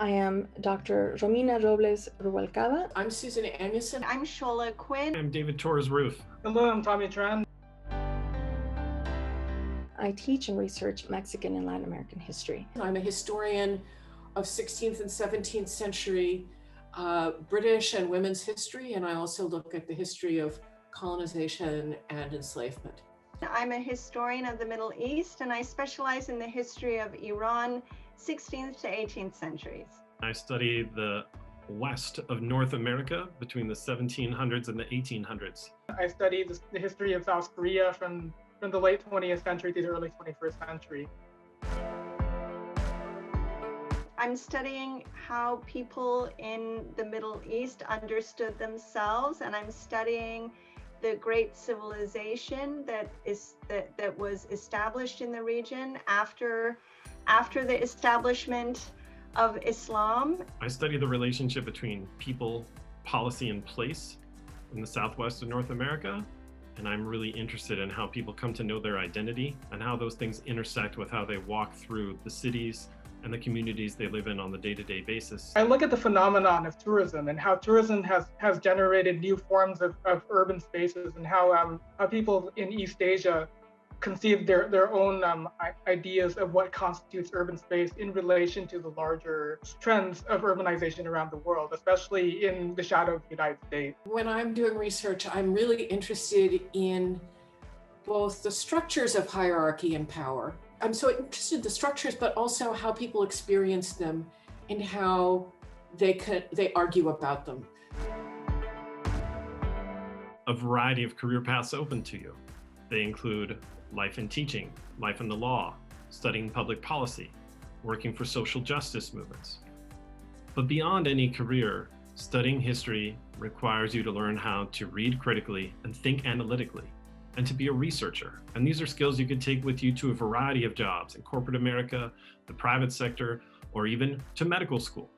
I am Dr. Romina Robles Rubalcaba. I'm Susan Anderson. I'm Shola Quinn. I'm David Torres-Ruth. Hello, I'm Tommy Tran. I teach and research Mexican and Latin American history. I'm a historian of 16th and 17th century British and women's history, and I also look at the history of colonization and enslavement. I'm a historian of the Middle East, and I specialize in the history of Iran, 16th to 18th centuries. I study the west of North America between the 1700s and the 1800s. I study the history of South Korea from the late 20th century to the early 21st century. I'm studying how people in the Middle East understood themselves, and I'm studying the great civilization that was established in the region after the establishment of Islam. I study the relationship between people, policy, and place in the southwest of North America, and I'm really interested in how people come to know their identity and how those things intersect with how they walk through the cities and the communities they live in on the day-to-day basis. I look at the phenomenon of tourism and how tourism has generated new forms of urban spaces, and how people in East Asia conceive their own ideas of what constitutes urban space in relation to the larger trends of urbanization around the world, especially in the shadow of the United States. When I'm doing research, I'm really interested in both the structures of hierarchy and power. I'm so interested in the structures, but also how people experience them and how they argue about them. A variety of career paths open to you. They include life in teaching, life in the law, studying public policy, working for social justice movements. But beyond any career, studying history requires you to learn how to read critically and think analytically, and to be a researcher. And these are skills you can take with you to a variety of jobs in corporate America, the private sector, or even to medical school.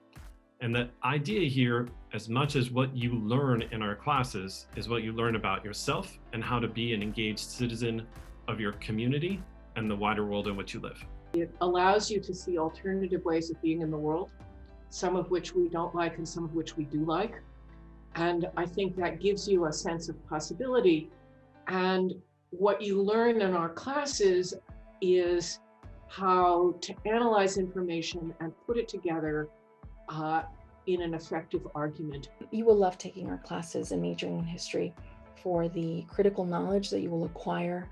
And the idea here, as much as what you learn in our classes, is what you learn about yourself and how to be an engaged citizen of your community and the wider world in which you live. It allows you to see alternative ways of being in the world, some of which we don't like and some of which we do like. And I think that gives you a sense of possibility. And what you learn in our classes is how to analyze information and put it together in an effective argument. You will love taking our classes and majoring in history for the critical knowledge that you will acquire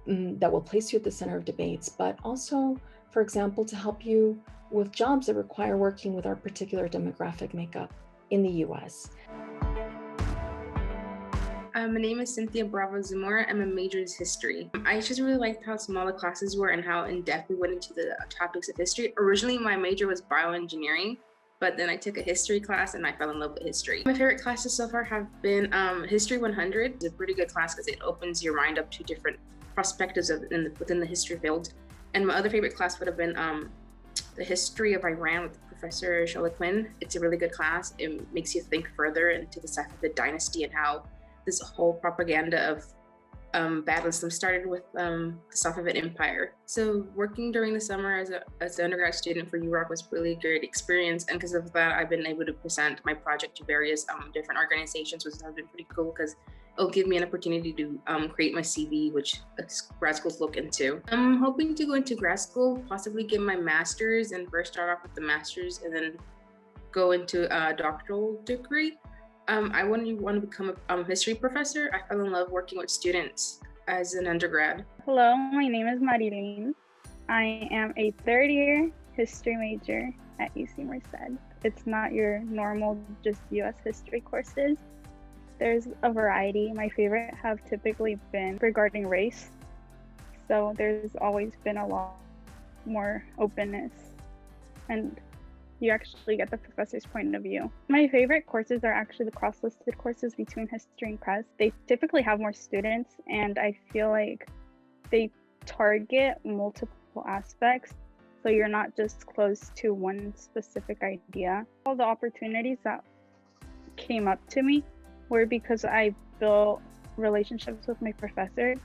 that will place you at the center of debates, but also, for example, to help you with jobs that require working with our particular demographic makeup in the US. My name is Cynthia Bravo Zamora. I'm a major in history. I just really liked how small the classes were and how in-depth we went into the topics of history. Originally, my major was bioengineering, but then I took a history class and I fell in love with history. My favorite classes so far have been History 100. It's a pretty good class because it opens your mind up to different perspectives within the history field. And my other favorite class would have been the History of Iran with Professor Shola Quinn. It's a really good class. It makes you think further into the Safavid dynasty and how this whole propaganda of bad Islam started with the Safavid Empire. So working during the summer as an undergrad student for UROC was really a great experience. And because of that, I've been able to present my project to various different organizations, which has been pretty cool because it'll give me an opportunity to create my CV, which grad schools look into. I'm hoping to go into grad school, possibly get my master's and first start off with the master's and then go into a doctoral degree. I want to become a history professor. I fell in love working with students as an undergrad. Hello, my name is Marilyn. I am a third year history major at UC Merced. It's not your normal just US history courses. There's a variety. My favorite have typically been regarding race. So there's always been a lot more openness and you actually get the professor's point of view. My favorite courses are actually the cross-listed courses between history and press. They typically have more students and I feel like they target multiple aspects. So you're not just close to one specific idea. All the opportunities that came up to me were because I built relationships with my professor.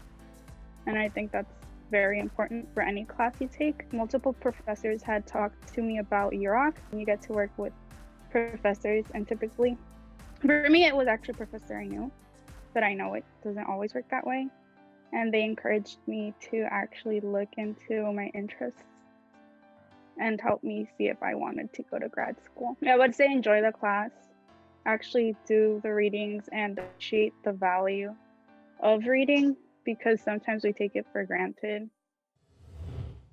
And I think that's very important for any class you take. Multiple professors had talked to me about UROC. You get to work with professors, and typically, for me, it was actually a professor I knew, but I know it doesn't always work that way. And they encouraged me to actually look into my interests and help me see if I wanted to go to grad school. I would say enjoy the class, actually do the readings and appreciate the value of reading, because sometimes we take it for granted.